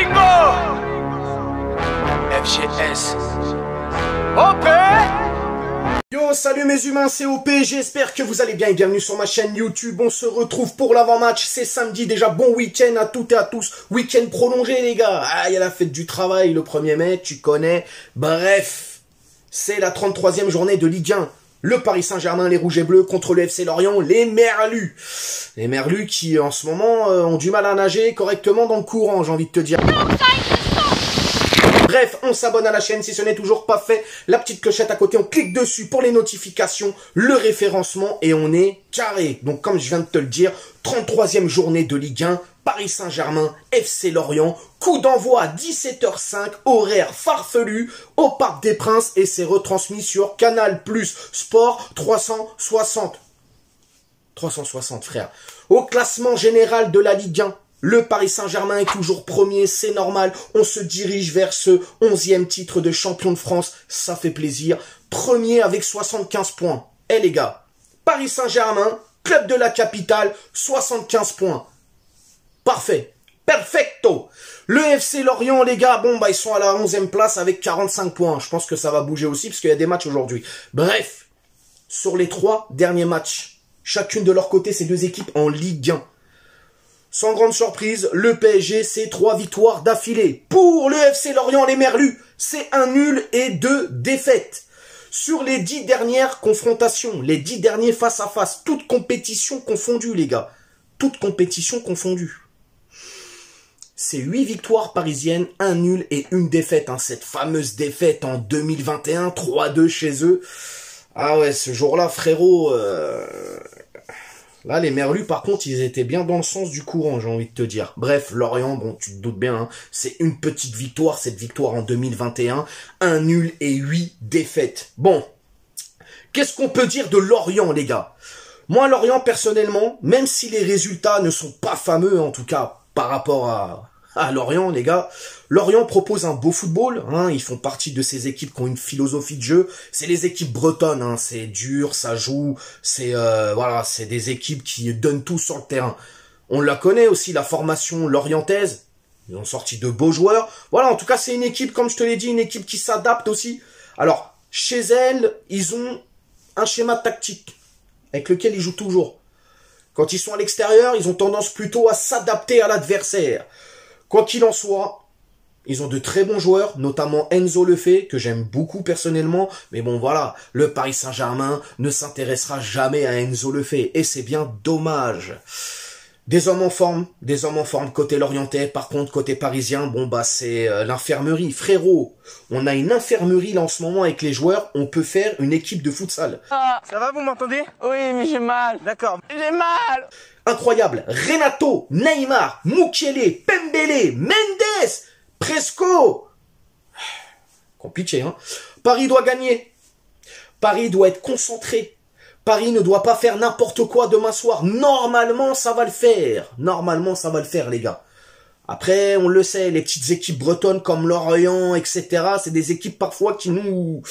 Bingo! FGS. OP! Yo, salut mes humains, c'est OP, j'espère que vous allez bien et bienvenue sur ma chaîne YouTube. On se retrouve pour l'avant-match, c'est samedi déjà, bon week-end à toutes et à tous. Week-end prolongé les gars, il y a la fête du travail, le 1er mai, tu connais. Bref, c'est la 33e journée de Ligue 1. Le Paris Saint-Germain, les Rouges et Bleus contre le FC Lorient, les Merlus. Les Merlus qui en ce moment ont du mal à nager correctement dans le courant, j'ai envie de te dire. Bref, on s'abonne à la chaîne si ce n'est toujours pas fait. La petite clochette à côté, on clique dessus pour les notifications, le référencement et on est carré. Donc comme je viens de te le dire, 33e journée de Ligue 1, Paris Saint-Germain, FC Lorient, coup d'envoi à 17h05, horaire farfelu au Parc des Princes et c'est retransmis sur Canal+ Sport 360. 360 frère. Au classement général de la Ligue 1. Le Paris Saint-Germain est toujours premier, c'est normal. On se dirige vers ce 11e titre de champion de France. Ça fait plaisir. Premier avec 75 points. Eh les gars, Paris Saint-Germain, club de la capitale, 75 points. Parfait. Perfecto. Le FC Lorient, les gars, bon, ils sont à la 11e place avec 45 points. Je pense que ça va bouger aussi parce qu'il y a des matchs aujourd'hui. Bref, sur les 3 derniers matchs, chacune de leur côté, ces deux équipes en Ligue 1. Sans grande surprise, le PSG, c'est 3 victoires d'affilée. Pour le FC Lorient, les Merlus, c'est un nul et 2 défaites. Sur les 10 dernières confrontations, les 10 derniers face-à-face, toute compétition confondue, les gars. Toute compétition confondue. C'est 8 victoires parisiennes, un nul et une défaite. Cette fameuse défaite en 2021, 3-2 chez eux. Ah ouais, ce jour-là, frérot... Là, les Merlus, par contre, ils étaient bien dans le sens du courant, j'ai envie de te dire. Bref, Lorient, bon, tu te doutes bien, hein, c'est une petite victoire, cette victoire en 2021. Un nul et 8 défaites. Bon, qu'est-ce qu'on peut dire de Lorient, les gars? Moi, Lorient, personnellement, même si les résultats ne sont pas fameux, en tout cas, par rapport à Lorient, les gars, Lorient propose un beau football, hein, ils font partie de ces équipes qui ont une philosophie de jeu, c'est les équipes bretonnes, hein, c'est dur, ça joue, c'est voilà, c'est des équipes qui donnent tout sur le terrain. On la connaît aussi, la formation lorientaise, ils ont sorti de beaux joueurs, voilà, en tout cas c'est une équipe, comme je te l'ai dit, une équipe qui s'adapte aussi. Alors, chez elle, ils ont un schéma tactique, avec lequel ils jouent toujours. Quand ils sont à l'extérieur, ils ont tendance plutôt à s'adapter à l'adversaire. Quoi qu'il en soit, ils ont de très bons joueurs, notamment Enzo Lefebvre, que j'aime beaucoup personnellement. Mais bon, voilà, le Paris Saint-Germain ne s'intéressera jamais à Enzo Lefebvre. Et c'est bien dommage. Des hommes en forme côté lorientais. Par contre, côté parisien, bon, c'est l'infirmerie. Frérot, on a une infirmerie là en ce moment avec les joueurs. On peut faire une équipe de futsal. Ça va, vous m'entendez? Oui, mais j'ai mal. D'accord. J'ai mal. Incroyable. Renato, Neymar, Mukiele, Pembele, Mendes, Presco. Compliqué, hein. Paris doit gagner. Paris doit être concentré. Paris ne doit pas faire n'importe quoi demain soir. Normalement, ça va le faire. Normalement, ça va le faire, les gars. Après, on le sait, les petites équipes bretonnes comme Lorient, etc., c'est des équipes parfois qui nous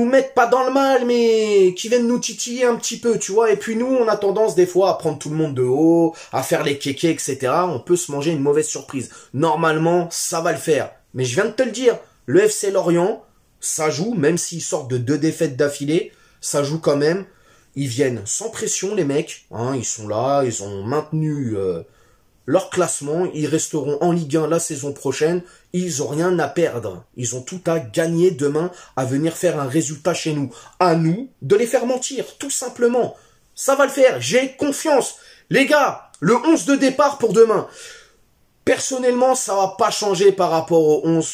mettent pas dans le mal, mais qui viennent nous titiller un petit peu, tu vois. Et puis nous, on a tendance des fois à prendre tout le monde de haut, à faire les kékés, etc. On peut se manger une mauvaise surprise. Normalement, ça va le faire. Mais je viens de te le dire, le FC Lorient, ça joue, même s'ils sortent de 2 défaites d'affilée, ça joue quand même. Ils viennent sans pression, les mecs. Hein, ils sont là, ils ont maintenu leur classement. Ils resteront en Ligue 1 la saison prochaine. Ils ont rien à perdre. Ils ont tout à gagner demain à venir faire un résultat chez nous. À nous de les faire mentir, tout simplement. Ça va le faire, j'ai confiance. Les gars, le 11 de départ pour demain. Personnellement, ça va pas changer par rapport au 11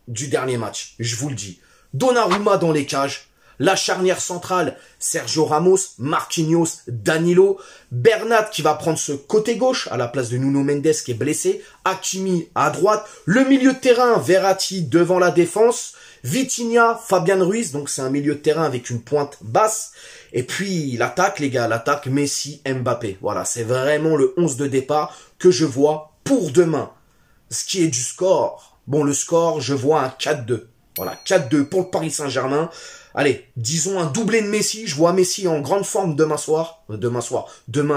du dernier match. Je vous le dis. Donnarumma dans les cages. La charnière centrale, Sergio Ramos, Marquinhos, Danilo, Bernat qui va prendre ce côté gauche à la place de Nuno Mendes qui est blessé, Hakimi à droite, le milieu de terrain, Verratti devant la défense, Vitinha, Fabian Ruiz, donc c'est un milieu de terrain avec une pointe basse, et puis l'attaque les gars, l'attaque Messi, Mbappé, voilà, c'est vraiment le 11 de départ que je vois pour demain. Ce qui est du score, bon le score, je vois un 4-2, voilà, 4-2 pour le Paris Saint-Germain. allez, disons un doublé de Messi. Je vois Messi en grande forme demain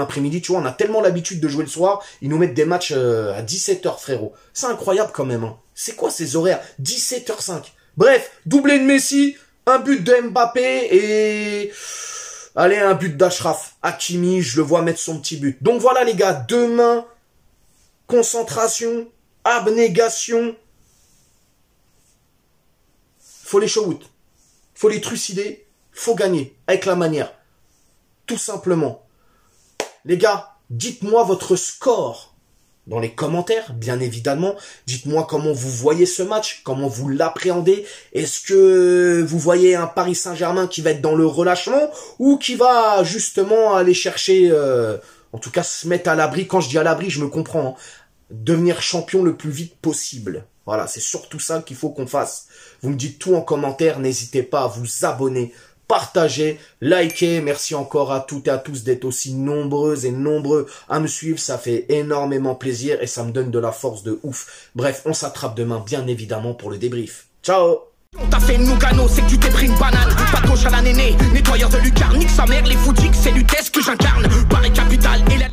après-midi. Tu vois, on a tellement l'habitude de jouer le soir. Ils nous mettent des matchs à 17h, frérot. C'est incroyable quand même. Hein. C'est quoi ces horaires? 17h05. Bref, doublé de Messi, un but de Mbappé et... allez, un but d'Achraf. Hakimi, je le vois mettre son petit but. Donc voilà les gars, demain, concentration, abnégation. Faut les show-out. Faut les trucider. Faut gagner. Avec la manière. Tout simplement. Les gars, dites-moi votre score dans les commentaires, bien évidemment. Dites-moi comment vous voyez ce match, comment vous l'appréhendez. Est-ce que vous voyez un Paris Saint-Germain qui va être dans le relâchement ou qui va justement aller chercher, en tout cas se mettre à l'abri. Quand je dis à l'abri, je me comprends. Hein, devenir champion le plus vite possible. Voilà, c'est surtout ça qu'il faut qu'on fasse. Vous me dites tout en commentaire. N'hésitez pas à vous abonner, partagez, likez. Merci encore à toutes et à tous d'être aussi nombreuses et nombreux à me suivre. Ça fait énormément plaisir et ça me donne de la force de ouf. Bref, on s'attrape demain, bien évidemment, pour le débrief. Ciao! On t'a fait une Nougano, c'est que tu t'es pris une banane. Patoche à la néné, nettoyeur de lucarne, nique sa mère, les foutiques, c'est Lutèce que j'incarne. Paris Capital et la...